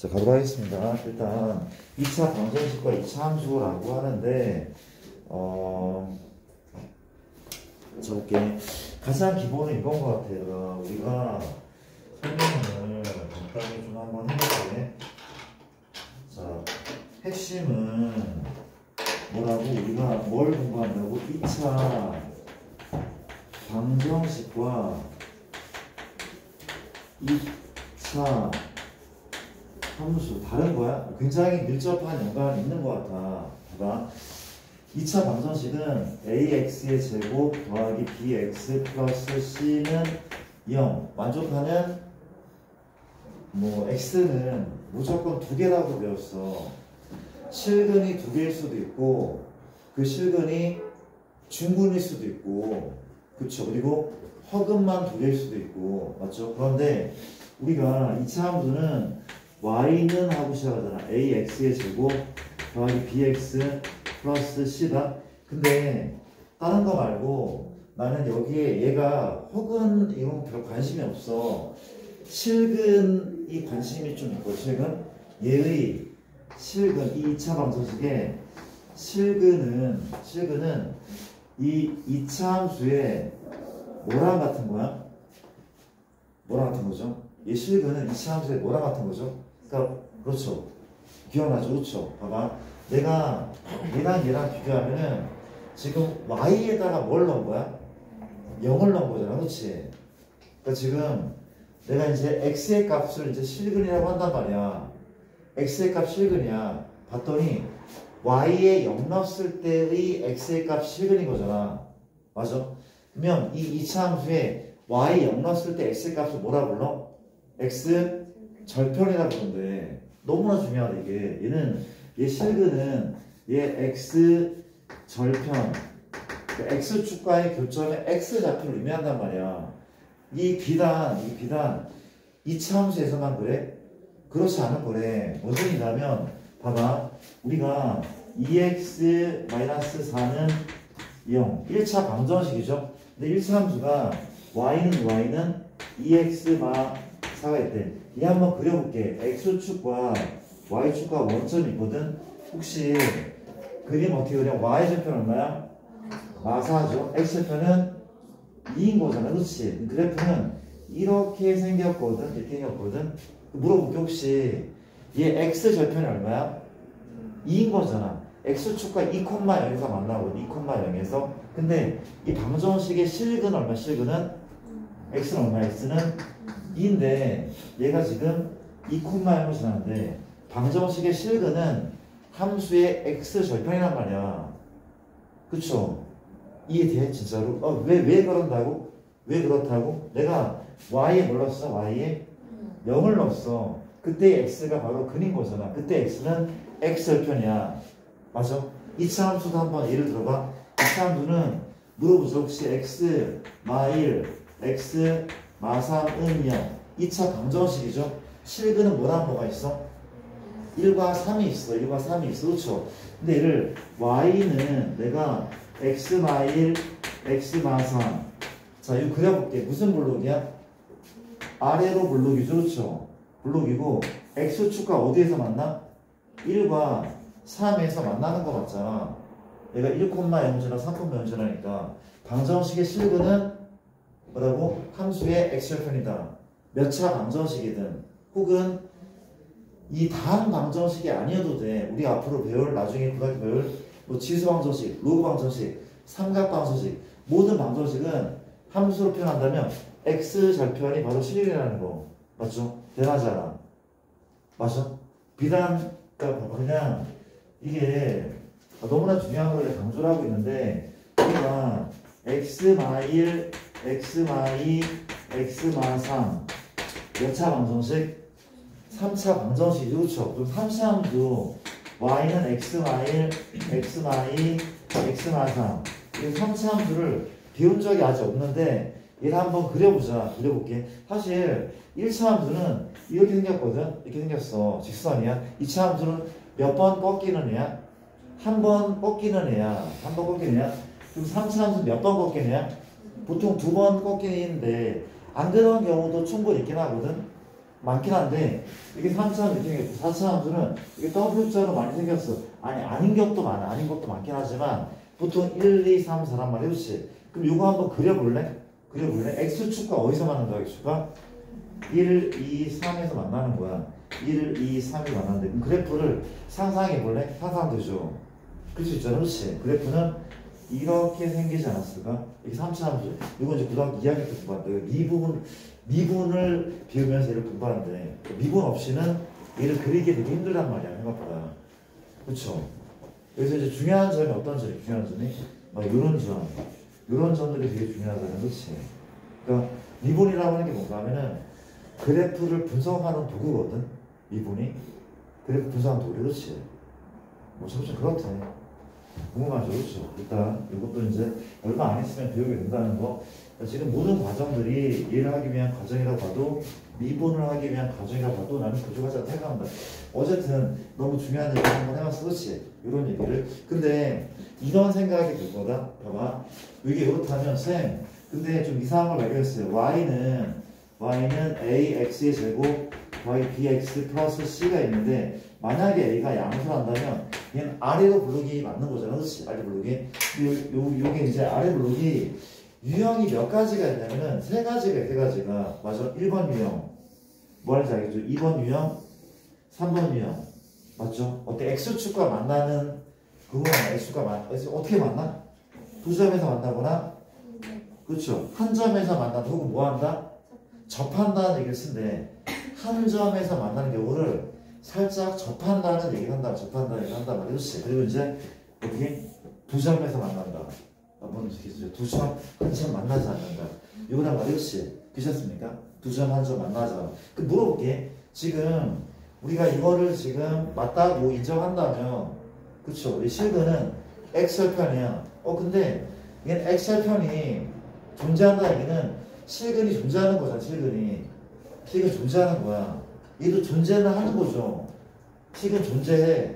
자, 가도록 하겠습니다. 일단 2차 방정식과 2차 함수라고 하는데 적을게. 가장 기본은 이건 것 같아요. 우리가 설명을 간단히 좀 한번 해볼게. 자, 핵심은 뭐라고? 우리가 뭘 공부한다고? 2차 방정식과 2차 함수 다른 거야? 굉장히 밀접한 연관이 있는 것 같아. 봐봐. 2차 방정식은 ax의 제곱 더하기 bx 플러스 c는 0. 만족하는 뭐 x는 무조건 두 개라고 배웠어. 실근이 두 개일 수도 있고 그 실근이 중근일 수도 있고, 그쵸? 그리고 허근만 두 개일 수도 있고, 맞죠? 그런데 우리가 2차 함수는 y는 하고 시작하잖아. ax의 제곱 더하기 bx 플러스 c다. 근데 다른 거 말고 나는 여기에 얘가 허근 이런 별 관심이 없어. 실근이 관심이 좀 있고, 실근 얘의 실근, 이 2차 방정식의 실근은 이 2차 함수의 뭐랑 같은 거야? 뭐랑 같은 거죠? 이 실근은 2차 함수의 뭐랑 같은 거죠? 그러니까 그렇죠. 기억나죠? 그렇죠? 봐봐. 내가 얘랑 비교하면은 지금 y에다가 뭘 넣은 거야? 0을 넣은 거잖아. 그렇지? 그러니까 지금 내가 이제 x의 값을 이제 실근이라고 한단 말이야. x의 값 실근이야. 봤더니 y에 0 넣었을 때의 x의 값 실근인 거잖아. 맞아? 그러면 이 2차 함수에 y에 0 넣었을 때 x의 값을 뭐라 불러? x 절편이라고 부르는데 너무나 중요하다 이게. 얘 실근은 얘 x 절편, x축과의 교점에 x좌표를 의미한단 말이야. 이 비단 2차 함수에서만 그래? 그렇지 않은 거래. 뭔 소리냐면 봐봐. 우리가 2x-4는 0. 1차 방정식이죠. 근데 1차 함수가 y는 2x-4가 있대. 이 한번 그려볼게. x축과 y축과 원점이 있거든. 혹시 그림 어떻게 그려? y절편 얼마야? 마사죠. x절편은 2인 거잖아. 그렇지? 그래프는 이렇게 생겼거든. 이렇게 생겼거든. 물어볼게. 혹시 얘 x절편이 얼마야? 2인 거잖아. x축과 2,0에서 만나거든. 2,0에서. 근데 이 방정식의 실근 얼마? 실근은 x는 얼마? x는 2인데 얘가 지금 2,0을 지나는데 방정식의 실근은 함수의 x절편이란 말이야. 그쵸? 이해돼? 진짜로? 왜 그런다고? 왜 그렇다고? 내가 y에 뭘 넣었어? y에 0을 넣었어. 그때 x가 바로 근인 거잖아. 그때 x는 x절편이야. 맞아? 2차 함수도 한번 예를 들어봐. 2차 함수는 물어보죠. 혹시 x, 마1, x, 마3은 0. 2차 방정식이죠. 실근은 뭐가 있어? 1과 3이 있어. 1과 3이 있어. 그렇죠? 근데 얘를 y는 내가 x, 마1, x, 마3. 자, 이거 그려볼게. 무슨 블록이야? 아래로 블록이죠. 그렇죠? 블록이고 x축과 어디에서 만나? 1과 3에서 만나는 거 맞잖아. 얘가 1,0랑 3,0하니까 방정식의 실근은 뭐라고? 함수의 x절편이다. 몇 차 방정식이든 혹은 이 다음 방정식이 아니어도 돼. 우리 앞으로 배울, 나중에 고등학교 배울 뭐 지수 방정식, 로그 방정식, 삼각 방정식, 모든 방정식은 함수로 표현한다면 x절편이 바로 실근이라는 거. 맞죠? 대낮잖아. 맞죠? 비단, 그러니까 그냥 이게 너무나 중요한 걸 강조를 하고 있는데, 우리가 x-1, x-2, x-3 몇 차 방정식? 3차 방정식이죠. 그렇죠? 그럼 3차 함수 y는 x-1, x-2, x-3 이 3차 함수를 배운 적이 아직 없는데 얘를 한번 그려볼게. 사실 1차 함수는 이렇게 생겼거든. 이렇게 생겼어. 직선이야. 2차 함수는 몇 번 꺾이는 애야? 한 번 꺾이는 애야. 그럼 3차 함수는 몇 번 꺾이는 애야? 보통 2번 꺾이는 애인데 안 그런 경우도 충분히 있긴 하거든. 많긴 한데 이게 3차 느낌이 4차 함수는 이게 W자로 많이 생겼어. 아니 아닌 것도 많아. 아닌 것도 많긴 하지만 보통 1, 2, 3, 4란 말이야. 그렇지? 그럼 이거 한번 그려볼래? 그려볼래? X축과 어디서 만난다? X축과 1, 2, 3에서 만나는 거야. 1, 2, 3이 만나는데 그럼 그래프를 상상해볼래? 상상되죠? 그럴 수 있잖아. 그렇지? 그래프는 이렇게 생기지 않았을까? 이게 3차 함수. 이건 이제 고등학교 2학년 때 공부한다. 미분을 비우면서 얘를 공부하는데 미분 없이는 얘를 그리기 되게 힘들단 말이야. 생각보다. 그렇죠? 그래서 이제 중요한 점이 어떤 점이 중요한 점이? 막 이런 점들이 되게 중요하다는 거지. 그러니까 미분이라고 하는 게 뭔가 하면은 그래프를 분석하는 도구거든. 미분이 그래프 분석하는 도구. 그렇지? 뭐 좀 그렇대. 궁금하죠? 그렇죠? 일단 이것도 이제 얼마 안 있으면 배우게 된다는 거. 지금 모든 과정들이 이해를 하기 위한 과정이라고 봐도 미분을 하기 위한 과정이라고 봐도 나는 부족하지 않다 생각합니다. 어쨌든 너무 중요한 얘기 한번 해봤어. 그렇지? 이런 얘기를. 근데 이런 생각이 들 거다. 봐봐. 이게 이렇다면 쌤 근데 좀 이상한 걸 발견했어요. y는 ax의 제곱 y bx 플러스 c가 있는데 만약에 a가 양수한다면 얘는 아래로 블록이 맞는 거잖아. 그렇지? 아래 블록이. 요게 이제 아래 블록이 유형이 몇 가지가 있냐면은 세 가지가. 맞아. 1번 유형. 뭐 하는지 알겠죠? 2번 유형, 3번 유형. 맞죠? 어때? X축과 만나는 그거는 X축과 어떻게 만나? 두 점에서 만나거나 그렇죠? 한 점에서 만나는 혹은 뭐 한다? 접한다는 얘기를 쓴대. 한 점에서 만나는 경우를 살짝 접한다는 얘기를 한다. 접한다는 얘기를 한다 말이지. 그리고 이제 어떻게? 두 점에서 만난다. 한번 적혀주죠. 두 점, 한 점 만나지 않는다. 이거다 말이지. 그렇습니까? 두 점, 한 점 만나자. 그 물어볼게. 지금 우리가 이거를 지금 맞다고 인정한다면, 그쵸? 이 실근은 X절편이야. 근데 이게 X절편이 존재한다는 얘기는 실근이 존재하는 거잖아. 실근 존재하는 거야. 얘도 존재는 하는 거죠. 실근 존재해.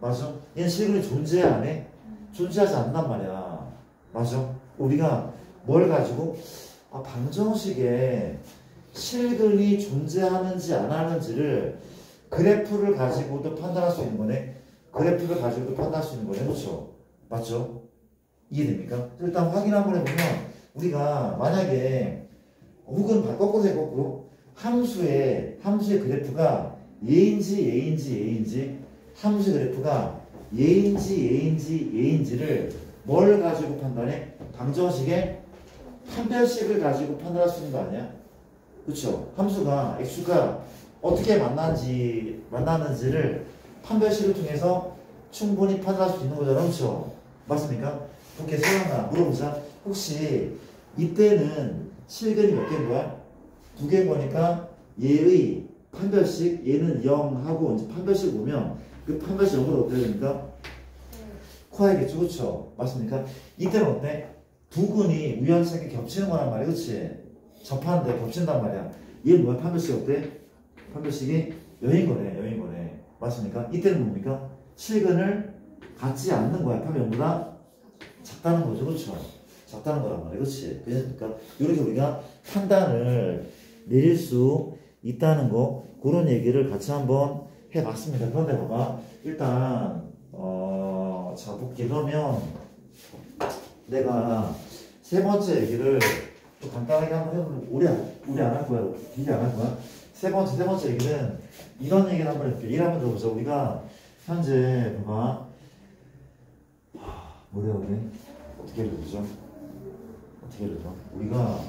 맞아? 얘는 실근이 존재 안 해? 존재하지 않단 말이야. 맞아? 우리가 뭘 가지고 방정식에 실근이 존재하는지 안 하는지를 그래프를 가지고도 판단할 수 있는 거네. 그래프를 가지고도 판단할 수 있는 거네. 그렇죠? 맞죠? 이해됩니까? 일단 확인 한번 해보면 우리가 만약에 혹은 거꾸로 해 거꾸로 함수의 그래프가 얘인지 함수의 그래프가 얘인지를 뭘 가지고 판단해? 방정식의 판별식을 가지고 판단할 수 있는 거 아니야? 그쵸? 함수가 x가 어떻게 만나는지를 판별식을 통해서 충분히 판단할 수 있는 거잖아. 그쵸? 맞습니까? 그렇게 세웠나 물어보자. 혹시 이때는 실근이 몇 개인 거야? 두 개인 거니까 얘의 판별식 얘는 0 하고 이제 판별식 보면 그 판별식 0으로 어떻게 됩니까? 코하겠죠. 그쵸? 맞습니까? 이때는 어때? 두 근이 우연찮게 겹치는 거란 말이야. 그치? 접하는데 겹친단 말이야. 얘는 뭐야? 판별식 어때? 판별식이 여인 거네. 맞습니까? 이때는 뭡니까? 실근을 갖지 않는 거야. 판별보다 작다는 거죠. 그렇죠? 작다는 거란 말이야. 그렇지? 그러니까 이렇게 우리가 판단을 내릴 수 있다는 거 그런 얘기를 같이 한번 해봤습니다. 그런데 봐봐. 일단 자 볼게. 그러면 내가 세 번째 얘기를 좀 간단하게 한번 해보면 우리 안 할 거야. 길게 안 할 거야. 세 번째 얘기는 이런 얘기를 한번 해볼게. 일 한번 들어보자. 우리가 현재 봐봐. 뭐래요 우리? 어떻게 예를 들죠? 우리가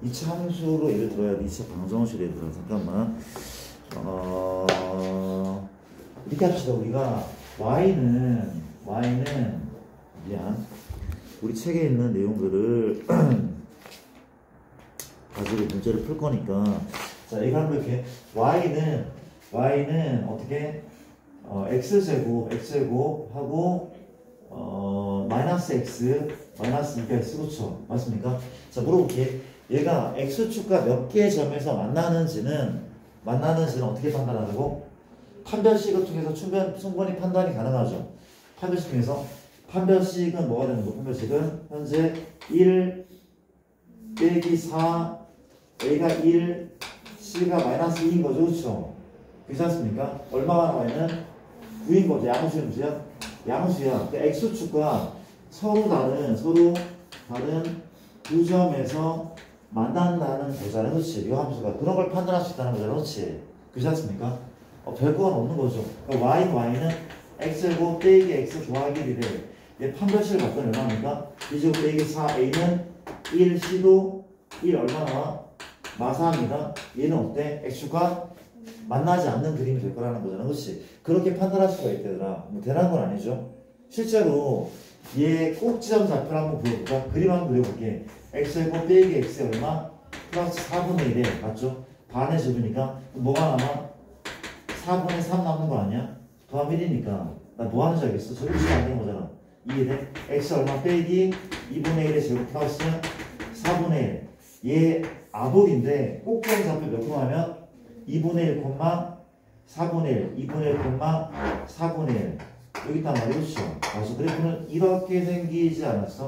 2차 함수로 예를 들어야 돼. 2차 방정식 예를 들어. 잠깐만. 이렇게 합시다. 우리가 y는 미안. 우리 책에 있는 내용들을 가지고 문제를 풀 거니까. 자, 이거 한번 이렇게 y는 어떻게 x제곱 하고 마이너스 x 마이너스 2가 그렇죠? 맞습니까? 자, 물어볼게. 얘가 x축과 몇 개의 점에서 만나는지는 어떻게 판단하라고? 판별식을 통해서 충분히 판단이 가능하죠. 판별식 통해서. 판별식은 뭐가 되는 거? 판별식은 현재 1 빼기 4 a가 1 c가 마이너스 2인 거죠. 그쵸? 그렇지 않습니까? 얼마가 나와 있는 9인 거죠. 양수는 무슨 양수야. 그 x축과 서로 다른 두 점에서 만난다는 거잖아요. 그렇지? 이 함수가 그런 걸 판단할 수 있다는 거잖아요. 그렇지? 그렇지 않습니까? 별거는 없는 거죠. 그러니까 y는 x제곱 빼기 x 더하기 1이래. 얘 판별식을 봤더니 얼마입니까? 2제곱 빼기 4a는 1, c도 1 얼마 나와? 마사입니다. 얘는 어때? x축과 만나지 않는 그림이 될 거라는 거잖아. 그렇지? 그렇게 판단할 수가 있대더라. 뭐 대단한 건 아니죠. 실제로 얘 꼭지점 좌표를 한번 그려볼까? 그림 한번 그려볼게. x제곱 빼기 x 얼마? 플러스 4분의 1에 맞죠? 반의 제곱이니까 뭐가 남아? 4분의 3 남는 거 아니야? 더하면 1이니까 나 뭐 하는지 알겠어? 저렇게 안 되는 거잖아. 이해돼? x 얼마 빼기 2분의 1의 제곱 플러스 4분의 1. 얘 아볼인데 꼭지점 좌표 몇 번 하면 2분의 1, 4분의 1, 2분의 1, 4분의 1 여기 있단 말이야. 그렇죠? 그래서 그래프는 이렇게 생기지 않았어?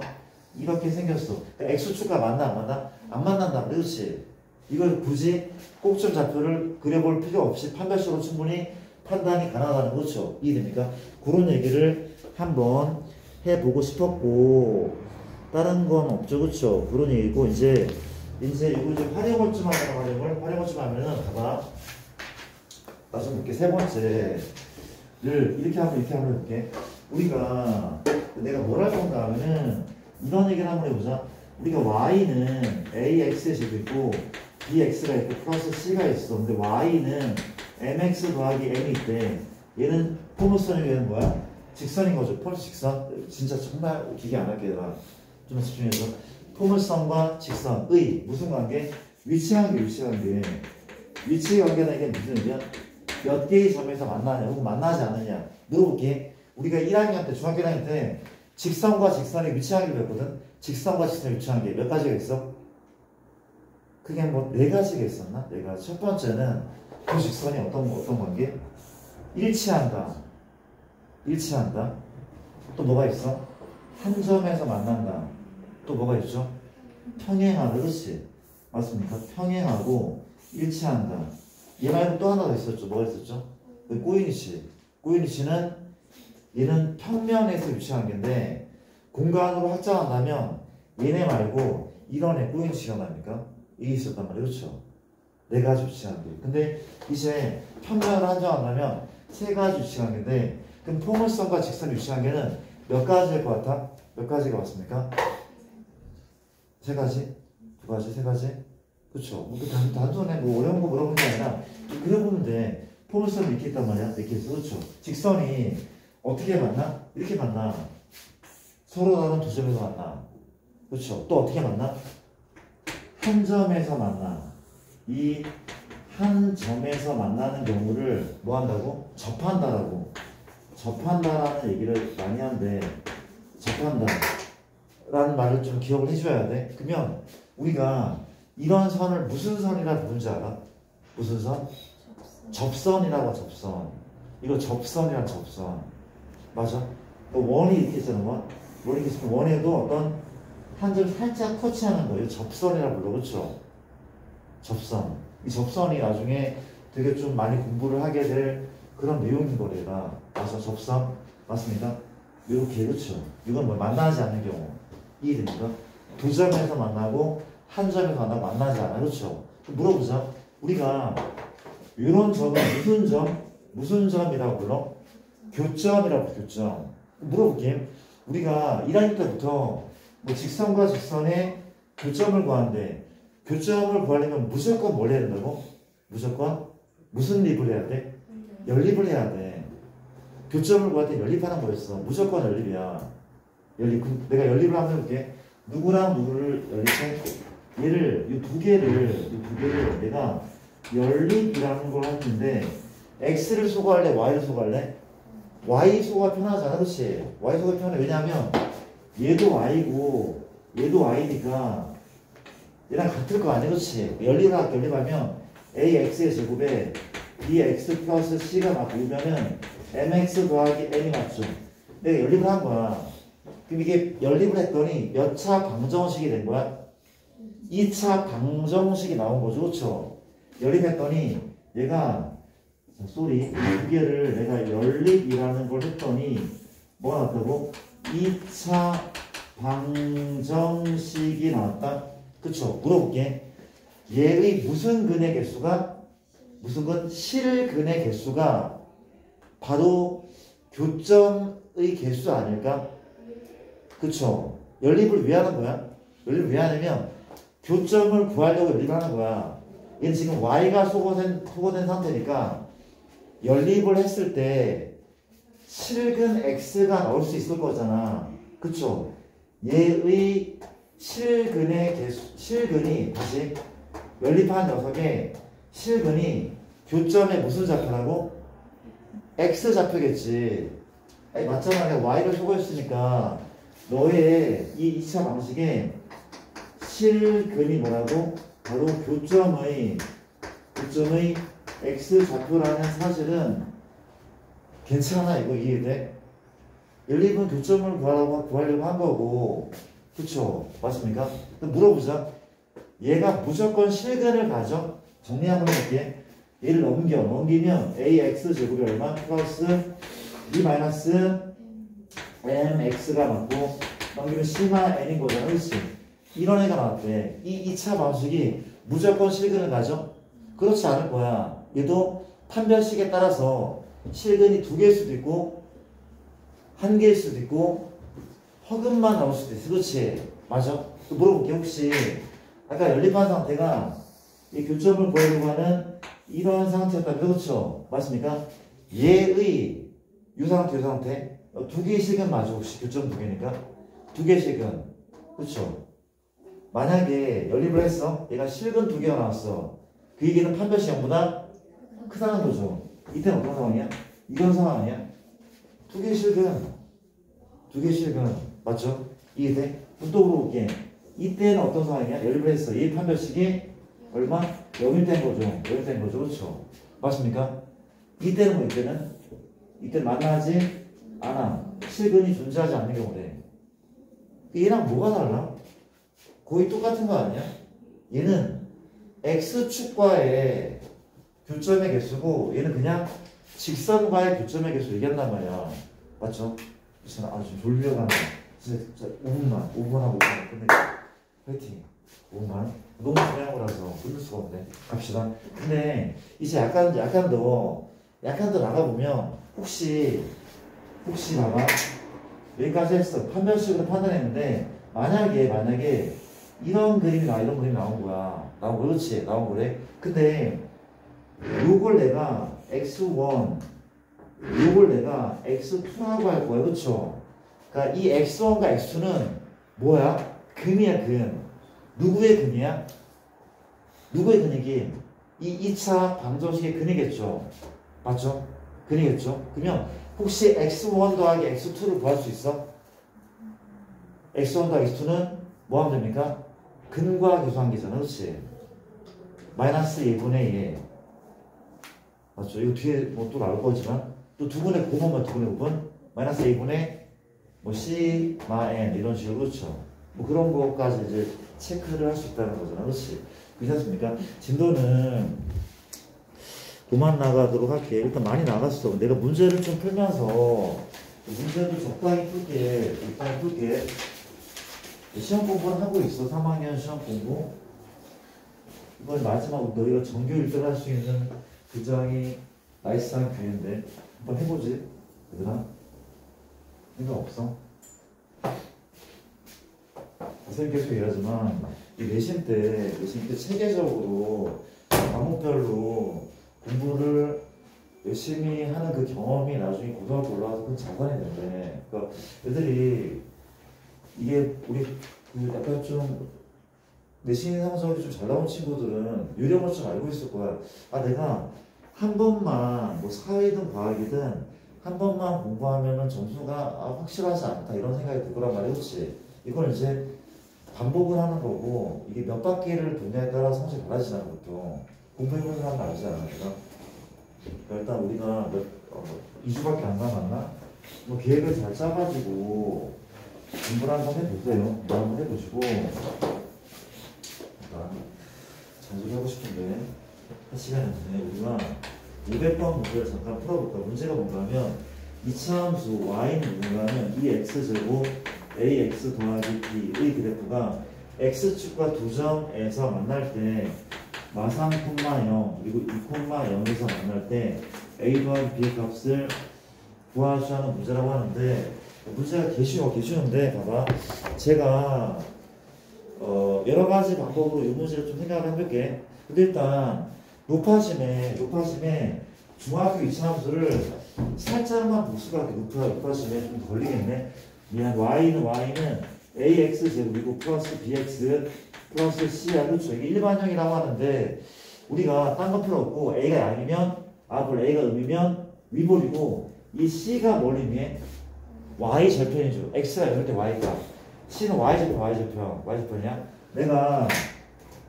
이렇게 생겼어. 그러니까 x축과 만나 안 만나? 안 만난다. 그렇지? 이걸 굳이 꼭지점 좌표를 그려볼 필요 없이 판별식으로 충분히 판단이 가능하다는 거죠. 이해됩니까? 그런 얘기를 한번 해보고 싶었고 다른 건 없죠. 그렇죠? 그런 얘기고 이제 이거 이제 활용을 좀 하면 활용을 좀 하면은 봐봐. 나 좀 볼게. 세 번째를 이렇게 하면 해볼게. 우리가 내가 뭘 할 건가 하면은 이런 얘기를 한번 해보자. 우리가 y는 ax의 제곱이고 bx가 있고 플러스 c가 있어. 근데 y는 mx 더하기 n이 있대. 얘는 포물선이 되는 뭐야? 직선인 거죠. 포물 직선. 진짜 정말 기계 안 할게. 내가 좀 집중해서. 포물선과 직선의 무슨 관계? 위치관계. 위치관계는 이게 무슨 의미야? 몇 개의 점에서 만나냐 혹은 만나지 않느냐 물어볼게. 우리가 1학년 때 중학교 1학년 때 직선과 직선의 위치관계를 배웠거든. 직선과 직선의 위치관계 몇 가지가 있어? 그게 뭐 네 가지가 있었나? 네 가지. 첫 번째는 그 직선이 어떤 관계? 일치한다. 또 뭐가 있어? 한 점에서 만난다. 또 뭐가 있죠? 평행하다. 그렇지? 맞습니까? 평행하고 일치한다. 얘 말고 또 하나 더 있었죠. 뭐가 있었죠? 꼬이니치는 얘는 평면에서 위치한 관계인데 공간으로 확장한다면 얘네 말고 이런 애 꼬이니치가 납니까? 이게 있었단 말이에요. 그렇죠? 네 가지 위치한 관계. 근데 이제 평면을 한정한다면 세 가지 위치한 관계인데 그럼 포물선과 직선 위치한 관계는 몇 가지일 것 같아? 몇 가지가 맞습니까? 세 가지? 두 가지? 세 가지? 그쵸? 뭐 단순해 뭐 어려운 거 물어보는 게 아니라 그려보면 돼. 포물선이 이렇게 있단 말이야. 이렇게 있어. 그쵸? 직선이 어떻게 만나? 이렇게 만나. 서로 다른 두 점에서 만나. 그쵸? 또 어떻게 만나? 한 점에서 만나. 이 한 점에서 만나는 경우를 뭐 한다고? 접한다라고. 접한다라는 얘기를 많이 하는데 접한다 라는 말을 좀 기억을 해줘야 돼. 그러면 우리가 이런 선을 무슨 선이라 부르는지 알아? 무슨 선? 접선이라고. 접선. 이거 접선이란 접선. 맞아? 원이 이렇게 있잖아. 원이 이렇게 있으면 원에도 어떤 한 점 살짝 터치하는 거예요. 접선이라고 불러. 그렇죠? 접선. 이 접선이 나중에 되게 좀 많이 공부를 하게 될 그런 내용인 거래가. 맞아? 접선. 맞습니까? 이렇게. 그렇죠? 이건 뭐 만나지 않는 경우. 이해됩니까? 두 점에서 만나고 한 점에서 만나고 만나지 않아. 그렇죠? 물어보자. 우리가 이런 점은 무슨 점이라고 불러? 교점이라고. 교점. 물어볼게. 우리가 1학년 때부터 뭐 직선과 직선의 교점을 구하는데 교점을 구하려면 무조건 뭘 해야 된다고? 무조건 무슨 립을 해야 돼? 연립을 해야 돼. 교점을 구할 때 연립하는 거였어. 무조건 연립이야. 연립. 내가 연립을 한번 해볼게. 누구랑 누구를 연립해? 얘를 이 두 개를 내가 연립이라는 걸 할 텐데 x를 소거할래? y를 소거할래? y 소거가 편하잖아. 그렇지? y 소거가 편해. 왜냐하면 얘도 y고 얘도 y니까 얘랑 같을 거 아니야. 그렇지? 연립하면 ax의 제곱에 bx 플러스 c가 맞고면은 mx 더하기 n이 맞죠. 내가 연립을 한 거야. 그럼 이게 연립을 했더니 몇 차 방정식이 된 거야? 2차 방정식이 나온 거죠. 그렇죠? 연립했더니 얘가 자, 쏘리 두 개를 내가 연립이라는 걸 했더니 뭐가 나왔다고? 2차 방정식이 나왔다. 그쵸? 물어볼게. 얘의 무슨 근의 개수가 무슨 근? 실근의 개수가 바로 교점의 개수 아닐까? 그쵸? 연립을 왜 하는 거야? 연립을 왜 하냐면 교점을 구하려고 연립을 하는 거야. 얘는 지금 y가 소거된 상태니까 연립을 했을 때 실근 x가 나올 수 있을 거잖아. 그쵸? 얘의 실근의 개수, 실근이 다시 연립한 녀석의 실근이 교점에 무슨 좌표라고? x 좌표겠지. 아니, 맞잖아. y를 소거했으니까 너의 이 2차 방식에 실근이 뭐라고? 바로 교점의 x 좌표라는 사실은 괜찮아. 이거 이해돼? 연립은 교점을 구하려고 한 거고, 그쵸? 맞습니까? 그럼 물어보자. 얘가 무조건 실근을 가져? 정리 한번 해볼게. 얘를 넘기면 ax 제곱이 얼마? 플러스 b 마이너스 mx가 맞고 넘기면 c마 n인 거잖아. 그렇지? 이런 애가 나왔대. 이 2차 방식이 무조건 실근을 가져? 그렇지 않을 거야. 얘도 판별식에 따라서 실근이 2개일 수도 있고 1개일 수도 있고 허근만 나올 수도 있어. 그렇지? 맞아? 물어볼게. 혹시 아까 연립한 상태가 이 교점을 구하려고 하는 이러한 상태였다면 그렇죠? 맞습니까? 얘의 유상태 2개의 실근 맞아. 혹시 교점 2개니까 2개의 실근. 그렇죠? 만약에 연립을 했어. 얘가 실근 2개가 나왔어. 그 얘기는 판별식 0보다 크다는 거죠. 이때는 어떤 상황이야? 이런 상황 아니야? 2개의 실근 맞죠? 이해돼? 또 물어볼게. 이때는 어떤 상황이야? 연립을 했어. 얘 판별식이 얼마? 0일 된 거죠. 그렇죠? 맞습니까? 이때는 뭐 이때는 만나지 않아. 실근이 존재하지 않는 경우래. 얘랑 뭐가 달라? 거의 똑같은 거 아니야? 얘는 x축과의 교점의 개수고 얘는 그냥 직선과의 교점의 개수 얘기한단 말이야. 맞죠? 지금 졸려가네. 진짜 5분하고 5분 끝내. 화이팅. 5분. 너무 중요한 거라서 끊을 수가 없네. 갑시다. 근데 이제 약간 더 나가보면 혹시 봐봐. 여기까지 했어. 판별식으로 판단했는데 만약에 이런 그림이 나온 거야. 그렇지. 나온 거래. 근데 요걸 내가 x1 요걸 내가 x2라고 할 거야. 그렇죠? 그러니까 이 x1과 x2는 뭐야? 근이야, 근. 누구의 근이야? 누구의 근이기? 이 2차 방정식의 근이겠죠. 맞죠? 근이겠죠? 그러면 혹시 x1 더하기 x2를 구할 수 있어? x1 더하기 x2는 뭐 하면 됩니까? 근과 계수한계잖아. 그렇지? 마이너스 2분의 2. 맞죠? 이거 뒤에 뭐 또 나올 거지만 또 2분의 곱하면 2분의 곱은 마이너스 2분의 뭐 c 마 n 이런 식으로. 그렇죠? 뭐 그런 거까지 이제 체크를 할 수 있다는 거잖아. 그렇지? 괜찮습니까? 진도는 그만 나가도록 할게. 일단 많이 나갔어. 내가 문제를 좀 풀면서 문제도 적당히 풀게. 시험 공부를 하고 있어. 3학년 시험 공부. 이번 마지막으로 너희가 정규 1등 할 수 있는 굉장히 나이스한 기회인데 한번 해보지. 얘들아 생각 없어? 선생님 계속 얘기하지만 이 내신 때 체계적으로 과목별로 공부를 열심히 하는 그 경험이 나중에 고등학교 올라가서 큰 자산이 된대. 그러니까 애들이 이게 우리 그 약간 좀 내신 성적이 좀 잘 나온 친구들은 요령을 좀 알고 있을 거야. 내가 한 번만 뭐 사회든 과학이든 한 번만 공부하면은 점수가 확실하지 않다 이런 생각이 들거란 말이야. 그렇지? 이걸 이제 반복을 하는 거고 이게 몇 바퀴를 도냐에 따라 성적이 달라지잖아. 보통 공부해보는 사람은 알잖아. 그러니까 일단 우리가 2주밖에 안 남았나? 뭐 계획을 잘 짜가지고 공부를 한번 해보세요. 한번 해보시고 잔소리 하고 싶은데 할 시간이 없네. 우리가 500번 문제를 잠깐 풀어볼까. 문제가 뭔가 하면 이차함수 y는 뭔가하면 이 x제곱 ax 더하기 b의 그래프가 x축과 두 점에서 만날 때 마상, 0 그리고 2, 0에서 만날 때 a 더하기 b의 값을 구하시라는 문제라고 하는데 문제가 개 쉬운데 봐봐. 제가 여러 가지 방법으로 이 문제를 좀 생각을 해볼게. 근데 일단 루파심에 중학교 이차함수를 살짝만 복수가 루파심에 좀 걸리겠네. 미안. y는 ax 제곱이고 플러스 bx 플러스 c야. 그렇죠. 이게 일반형이라고 하는데 우리가 딴 거 필요 없고 a가 양이면 a가 음이면 위볼이고 이 c가 뭘 의미해? y 절편이죠. x가 0일 때 y가 c는 y절편이야. 내가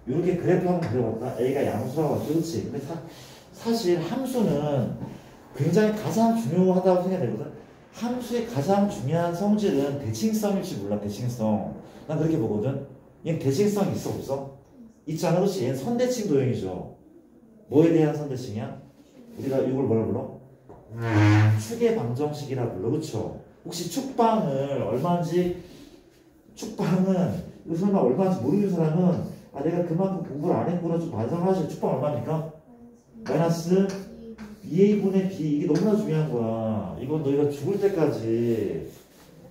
이렇게 그래프 한번 그려봤다. a가 양수라고 하죠. 그렇지. 근데 사실 함수는 굉장히 가장 중요하다고 생각되거든. 함수의 가장 중요한 성질은 대칭성일지 몰라. 대칭성. 난 그렇게 보거든. 얘는 대칭성이 있어 없어? 있잖아. 그렇지. 얘는 선대칭 도형이죠. 뭐에 대한 선대칭이야? 우리가 이걸 뭐라 불러? 축의 방정식이라 불러. 그렇죠? 혹시 축방을 얼마인지 축방은 이거 설마 얼마인지 모르는 사람은 내가 그만큼 공부를 안 했구나 좀 반성하시. 축방 얼마입니까? 마이너스 2a분의 b. 이게 너무나 중요한 거야. 이건 너희가 죽을 때까지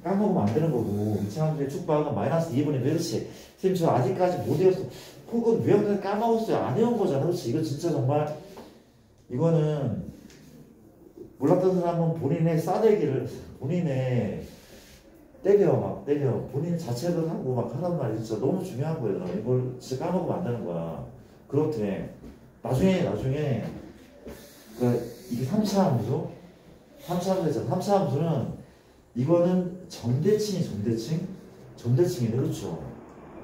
까먹으면 안 되는 거고. 이차함수의 축방은 마이너스 2분의 b. 그렇지. 선생님 저 아직까지 못 외웠어. 혹은 외웠는데 까먹었어요. 안 외운 거잖아. 그렇지. 이거 진짜 정말 이거는 몰랐던 사람은 본인의 싸대기를 본인의 때려 본인 자책을 하고 막 하란 말이 진짜 너무 중요한 거예요. 이걸 진짜 까먹으면 안 되는 거야. 그렇대. 나중에 그러니까 이게 3차 함수잖아. 3차 함수는 이거는 점대칭이네. 그렇죠.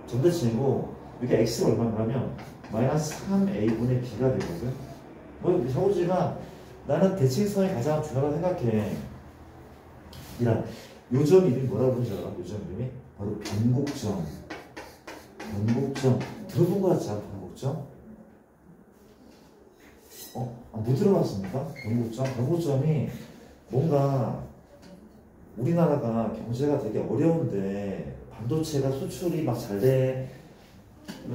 점대칭이고 이게 x가 얼마인가 하면 마이너스 3a분의 b가 되거든. 뭐 서우지가 나는 대칭성이 가장 중요하다고 생각해. 요점 이름이 뭐라고 부르지 알아? 요점 이름이? 바로 변곡점. 들어본 거 같지 않아? 변곡점? 못 들어봤습니까? 변곡점이 뭔가 우리나라가 경제가 되게 어려운데 반도체가 수출이 막 잘 돼.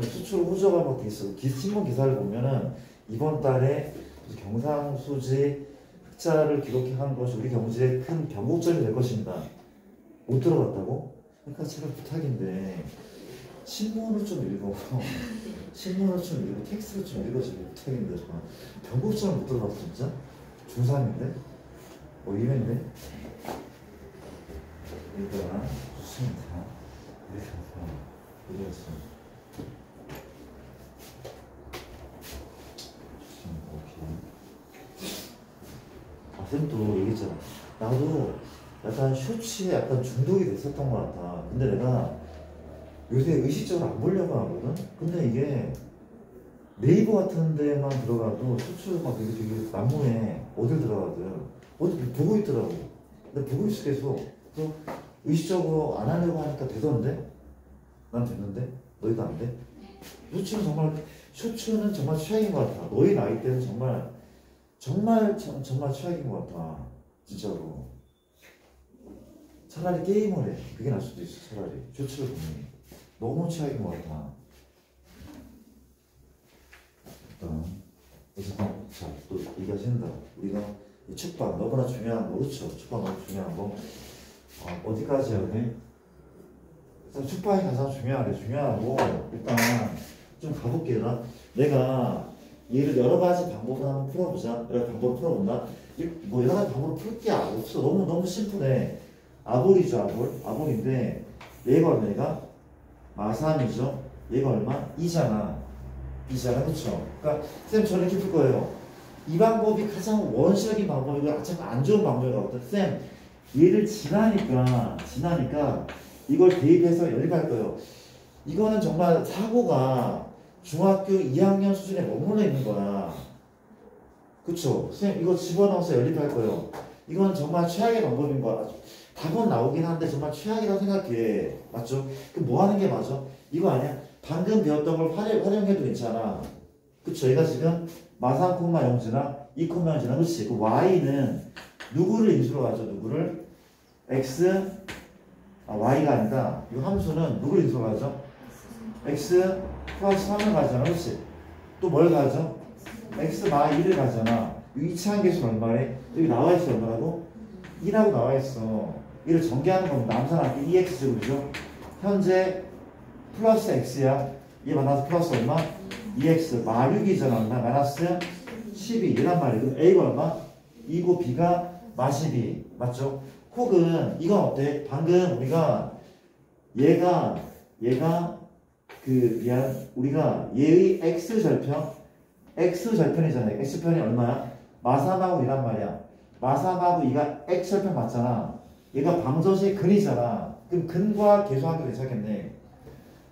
수출 호조가 막 돼 있어. 신문 기사를 보면은 이번 달에 경상수지 흑자를 기록한 것이 우리 경제의 큰 변곡점이 될 것입니다. 못 들어봤다고? 그러니까 제가 부탁인데 신문을 좀 읽어. 텍스트를 좀 읽어주면 부탁인데 정말 변곡점을 못 들어봤어 진짜? 중3인데? 이랬네? 일단 좋습니다. 이랬어. 쌤도 얘기했잖아. 나도 약간 쇼츠에 약간 중독이 됐었던 것 같아. 근데 내가 요새 의식적으로 안 보려고 하거든? 근데 이게 네이버 같은 데만 들어가도 쇼츠 막 되게 난무해. 어딜 들어가든. 어디 보고 있더라고. 근데 보고 있어 계속. 그래서 의식적으로 안 하려고 하니까 되던데? 난 됐는데? 너희도 안 돼? 쇼츠는 정말 최악인 것 같아. 너희 나이 때는 정말 최악인 것 같아. 진짜로. 차라리 게임을 해. 그게 나을 수도 있어. 차라리 쇼츠를 보면 너무 최악인 것 같아. 자, 또 얘기하신다. 우리가 이 축방 너무나 중요한 거. 그렇죠? 축방 너무 중요한 거. 어디까지 해야 돼? 일단 축방이 가장 중요하고 일단 좀 가볼게요. 내가 얘를 여러 가지 방법으로 한번 풀어보자. 여러 방법을 풀어본다. 뭐 여러 가지 방법으로 풀 게 없어. 너무 심플해. 아볼이죠. 아볼인데 얘가 얼마가? 마3이죠. 얘가 얼마? 2잖아. 그렇죠? 그러니까 쌤 저는 이렇게 풀 거예요. 이 방법이 가장 원시적인 방법이고 참 안 좋은 방법이거든. 쌤 얘를 지나니까 이걸 대입해서 연립할 거예요. 이거는 정말 사고가 중학교 2학년 수준에 머물러 있는 거야. 그쵸? 쌤 이거 집어넣어서 연립할 거예요. 이건 정말 최악의 방법인 거야. 답은 나오긴 한데 정말 최악이라고 생각해. 맞죠? 그럼 뭐 하는 게 맞아? 이거 아니야? 방금 배웠던 걸 활용해도 괜찮아. 그쵸? 얘가 지금 마3, 0지나 2, 0지나 그치? 그 y는 누구를 인수로 가죠? 누구를? x y가 아니다. 이 함수는 누구를 인수로 가죠? x 플러스 3을 가잖아. 그치? 또 뭘 가죠? x 마 1을 가잖아. 이 이차한 계수는 얼마래? 여기 나와있어. 얼마라고? 2라고 나와있어. 이를 전개하는 겁니다. 암산할게 2x제곱이죠. 현재 플러스 x야. 얘 만나서 플러스 얼마? 2x 마 6이잖아. 얼마? 마이너스 12 이란 말이야. 그럼 a가 얼마? 2고 b가 마 12 맞죠? 혹은 이건 어때? 방금 우리가 얘가 우리가 얘의 x절편이잖아요. x편이 얼마야? 마3하고 이란 말이야. 마3하고 이가 x절편 맞잖아. 얘가 방정식 근이잖아. 그럼 근과 계수하기로 괜찮겠네.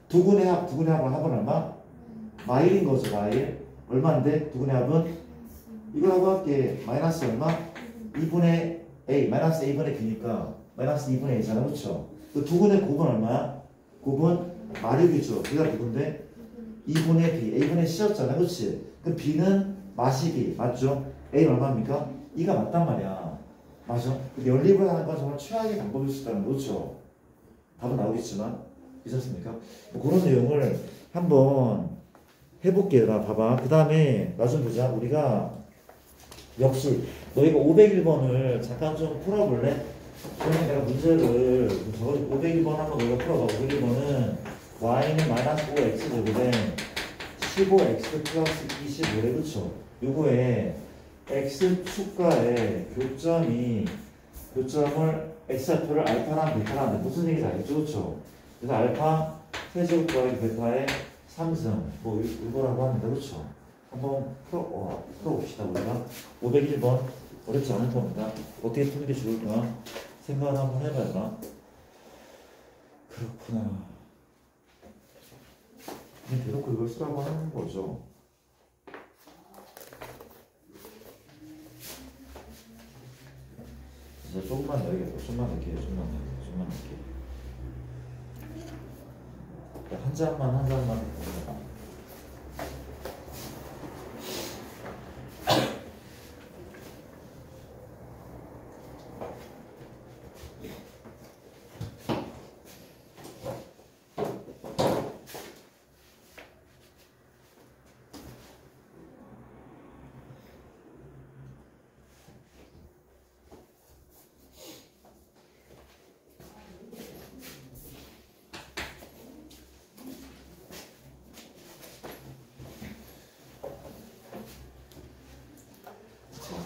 두근의 합은 얼마? 마1인 거죠. 마1 얼마인데? 두근의 합은 이거라고 할게. 마이너스 얼마? 2분의 a 마이너스 a분의 b니까 마이너스 2분의 a잖아. 그쵸? 그 두근의 곱은 얼마야? 곱은 마6이죠. b가 누군데? 2분의 b a분의 c였잖아. 그치? 그 b는 마12 맞죠? a는 얼마입니까? 2가 맞단 말이야. 맞아? 연립을 하는 건 정말 최악의 방법일 수 있다는 거죠. 답은 나오겠지만 괜찮습니까? 그런 내용을 한번 해볼게요. 봐봐. 그 다음에 나 좀 보자. 우리가 역시 너희가 501번을 잠깐 좀 풀어볼래? 그러면 내가 문제를 적어 501번 한번 너희가 풀어봐. 501번은 y는 마이너스 5x 제곱에 15x 플러스 25래. 그쵸? 요거에 x축과의 교점을 x좌표를 알파랑 베타라는데 무슨 얘기인지 알겠죠? 그쵸? 그래서 알파 세제곱 더하기 베타의 3승 뭐 이거라고 합니다. 그쵸? 한번 풀어봅시다. 우리가 501번 어렵지 않을 겁니다. 어떻게 푸는 게 좋을까 생각을 한번 해봐라. 그렇구나. 그냥 대놓고 이걸 쓰라고 하는 거죠. 이제 조금만 넣어야겠다. 좀만 넣을게요. 한 장만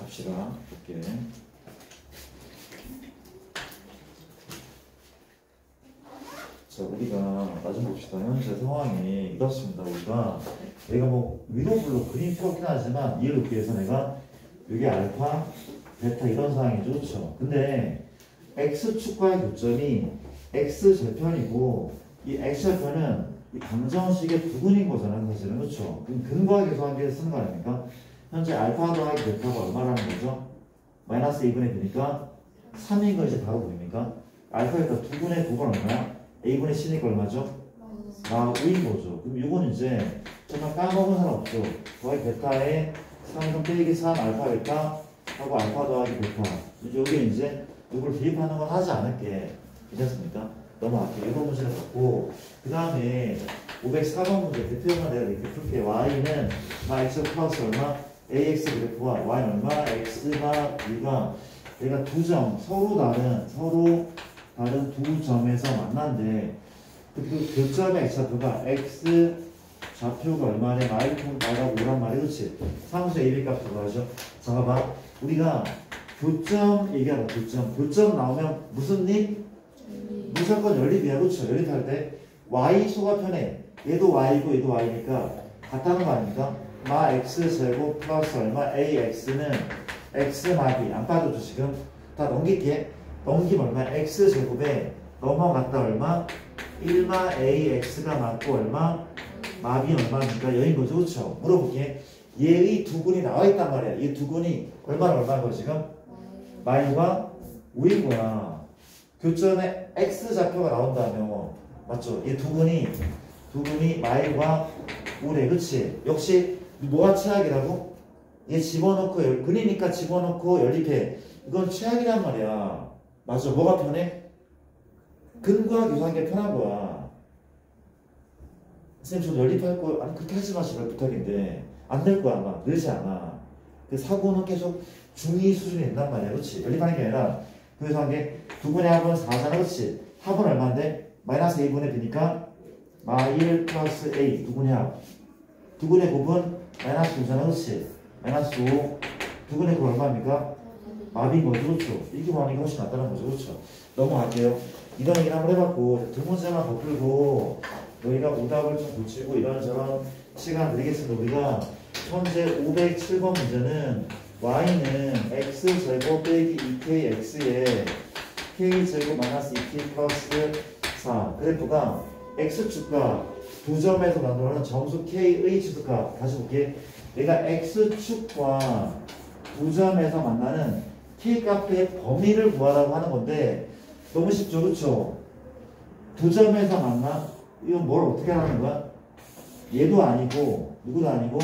합시다. 볼게. 자, 우리가 나좀 봅시다. 현재 상황이 이렇습니다. 우리가 내가 뭐 위로블로 그림 펴긴 하지만 이해를 돕기 위해서 내가 여기 알파, 베타 이런 상황이죠. 그렇죠? 근데 x축과의 교점이 x절편이고 이 x절편은 이 방정식의 부근인 거잖아요. 사실은. 그렇죠? 그럼 근과 계수하기 위해서 쓰는 거 아닙니까? 현재 알파 더하기 베타가 얼마라는 거죠? 마이너스 2분의 b니까 3인 거 이제 바로 보입니까? 알파 베타 2분의 9가 얼마야? a분의 c니까 얼마죠? 마 5인 거죠. 그럼 이건 이제 정말 까먹은 사람 없죠? 더하기 베타에 3분 빼기 3 알파 베타 하고 알파 더하기 베타. 여기에 이제 누구를 대입하는 건 하지 않을게. 괜찮습니까? 넘어갈게요. 이번 문제를 갖고 그 다음에 504번 문제 대표만 내가 이렇게 풀게. y는 마 x 플러스 얼마? ax 그래프와 y는 얼마? x가 b가 얘가 두 점 서로 다른 두 점에서 만난데 그 교점의 x좌표가 x 좌표가 얼마냐? 마이너스 5란 말이 그렇지? 상수 ab 값 들어가죠. 자 봐봐. 우리가 교점 얘기하라. 교점 나오면 무슨 립? 무조건 연립이야. 그렇죠? 연립할 때 y 소가편에 얘도 y고 얘도 y니까 같다는 거 아닙니까? 마 x제곱 플러스 얼마? ax는 x 마비 안 빠져도 지금 다 넘길게. 넘기면 얼마? x제곱에 넘어갔다 얼마? 1마 ax가 맞고 얼마? 마비 얼마입니까? 여인 거죠. 그렇죠? 물어볼게. 얘의 두근이 나와 있단 말이야. 이 두근이 얼마인 거 지금? 마이가 5인 거야. 교점에 x좌표가 나온다면 맞죠? 이 두근이 마이가 5래. 그치? 역시 뭐가 최악이라고? 얘 집어넣고 그리니까 집어넣고 연립해. 이건 최악이란 말이야. 맞아. 뭐가 편해? 근과 교사한 게 편한 거야. 선생님 저 연립할 거 아니 그렇게 하지 마시라 부탁인데 안 될 거야 아마. 늘지 않아. 그 사고는 계속 중2 수준이 된단 말이야. 그렇지? 연립하는 게 아니라 그래서 한 게 2분의 합은 4잖아. 그렇지? 합은 얼마인데? 마이너스 a분의 b니까 마1 플러스 a 2분의 합 2분의 곱은 마이너스 5잖아. 그렇지? 마이너스 5 2분의 곱 얼마입니까? 마빈 거죠. 그렇죠? 이렇게 구하는 게 훨씬 낫다는 거죠. 그렇죠? 넘어갈게요. 이런 얘기를 한번 해봤고 두 문제만 더 풀고 너희가 오답을 좀 고치고 이런저런 시간 드리겠습니다. 우리가 현재 507번 문제는 y는 x제곱 빼기 2kx에 k제곱 마이너스 2k 플러스 4 그래프가 x축과 두 점에서 만들어낸 정수 k의 지수값 다시 볼게. 얘가 x축과 두 점에서 만나는 k값의 범위를 구하라고 하는 건데 너무 쉽죠. 그렇죠? 두 점에서 만나? 이건 뭘 어떻게 하는 거야? 얘도 아니고 누구도 아니고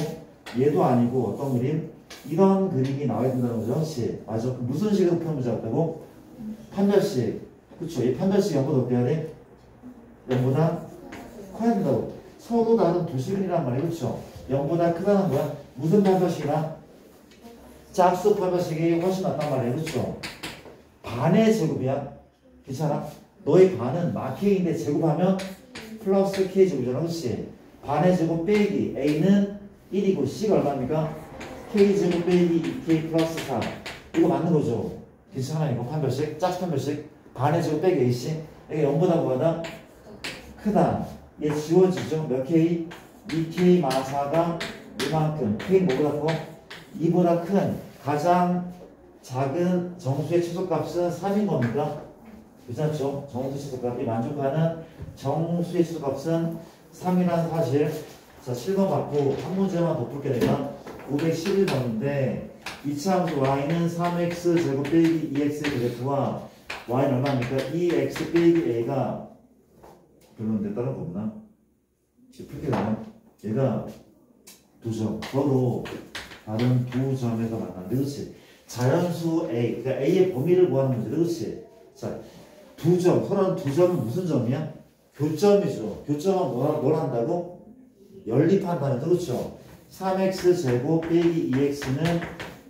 얘도 아니고 어떤 그림? 이런 그림이 나와야 된다는 거죠. 그렇지? 맞아. 무슨 식으로 푸는 문제 같다고? 판별식. 그렇죠? 이 판별식 0보다 어떻게 해야 돼? 0보다 커야 된다고. 서로 다른 두 식이란 말이야. 그렇죠? 0보다 크다는 거야. 무슨 판별식이나? 짝수 판별식이 훨씬 낫단 말이야. 그렇죠? 반의 제곱이야. 괜찮아? 너의 반은 마k인데 제곱하면 플러스 k 제곱이잖아. 그렇지? 반의 제곱 빼기 a는 1이고 c가 얼마입니까? k 제곱 빼기 2k 플러스 4 이거 맞는 거죠? 괜찮아? 이거 판별식? 짝수 판별식? 반의 제곱 빼기 ac 이게 0보다 뭐하다? 크다. 얘 지워지죠? 몇 k? 2k 마 4가 이만큼. k는 뭐보다 커? 2보다 큰 가장 작은 정수의 최소값은 3인 겁니다. 괜찮죠? 정수의 최소값이 만족하는 정수의 최소값은 3이라는 사실. 자, 7번 받고 한 문제만 더 풀게 되면 511번인데 이차 함수 y는 3x 제곱 빼기 2x의 그래프와 y는 얼마입니까? 2x 빼기 a가 별로인데 다른 거 없나? 풀게 되면 얘가 두 점 서로 다른 두 점에서 만나는데 그렇지? 자연수 A 그러니까 A의 범위를 구하는 문제 그렇지? 자, 두 점 서로 두 점은 무슨 점이야? 교점이죠. 교점은 뭘 한다고? 연립한다는 그렇죠? 3x 제곱 빼기 2x는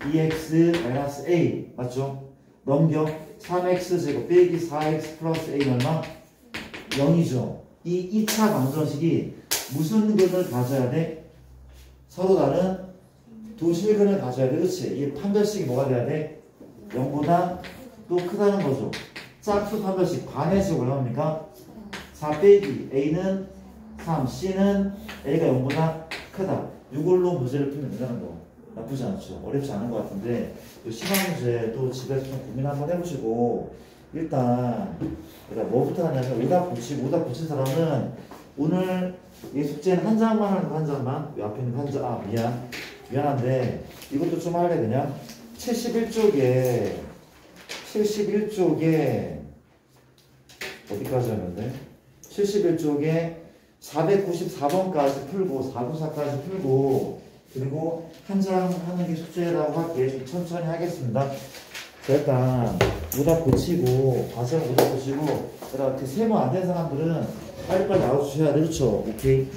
2x 마이너스 a 맞죠? 넘겨 3x 제곱 빼기 4x 플러스 a는 얼마? 0이죠. 이 2차 방정식이 무슨 근을 가져야 돼? 서로 다른 두 실근을 가져야 돼. 그렇지? 이 판별식이 뭐가 돼야 돼? 0보다 또 크다는 거죠. 짝수 판별식 반의 제곱 얼마입니까? 4 빼기 a는 3, c는 a가 0보다 크다. 이걸로 문제를 풀면 된다는 거. 나쁘지 않죠. 어렵지 않은 것 같은데 시간 문제도 집에서 좀 고민 한번 해보시고 일단 내가 뭐부터 하냐면 오답 붙인 사람은 오늘 이 숙제는 한 장만 하는 거 한 장만 이 앞에 있는 한 장, 미안한데 이것도 좀 할래. 그냥 71쪽에 어디까지 하면 돼? 71쪽에 494번까지 풀고 494까지 풀고 그리고 한 장 하는 게 숙제라고 할게. 좀 천천히 하겠습니다. 자, 일단 오답 고치고 과정 오답 고치고 그 세모 안 된 사람들은 빨리빨리 나와주셔야 돼. 그렇죠? 오케이.